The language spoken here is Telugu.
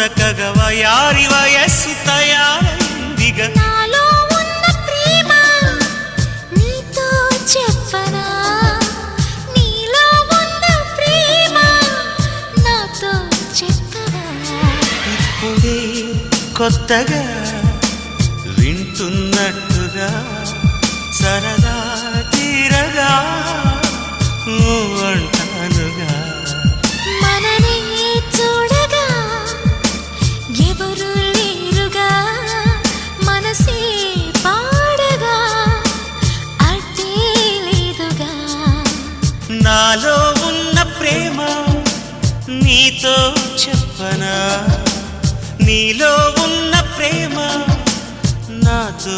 దొరకగా వయారి వయస్సు తయారైందిగా. నాలో ఉన్న ప్రేమ నీతో చెప్పనా, నీలో ఉన్న ప్రేమ నాతో చెప్పవా. ఇప్పుడే కొత్తగా వింటున్నట్టుగా సరదా తీరగా అంటానుగా. మననే చూడగా ఎవరు లేరుగా, మనసే పాడగా అడ్డే లేదుగా. నాలో ఉన్న ప్రేమ నీతో చెప్పనా, నీలో ఉన్న ప్రేమ నాతో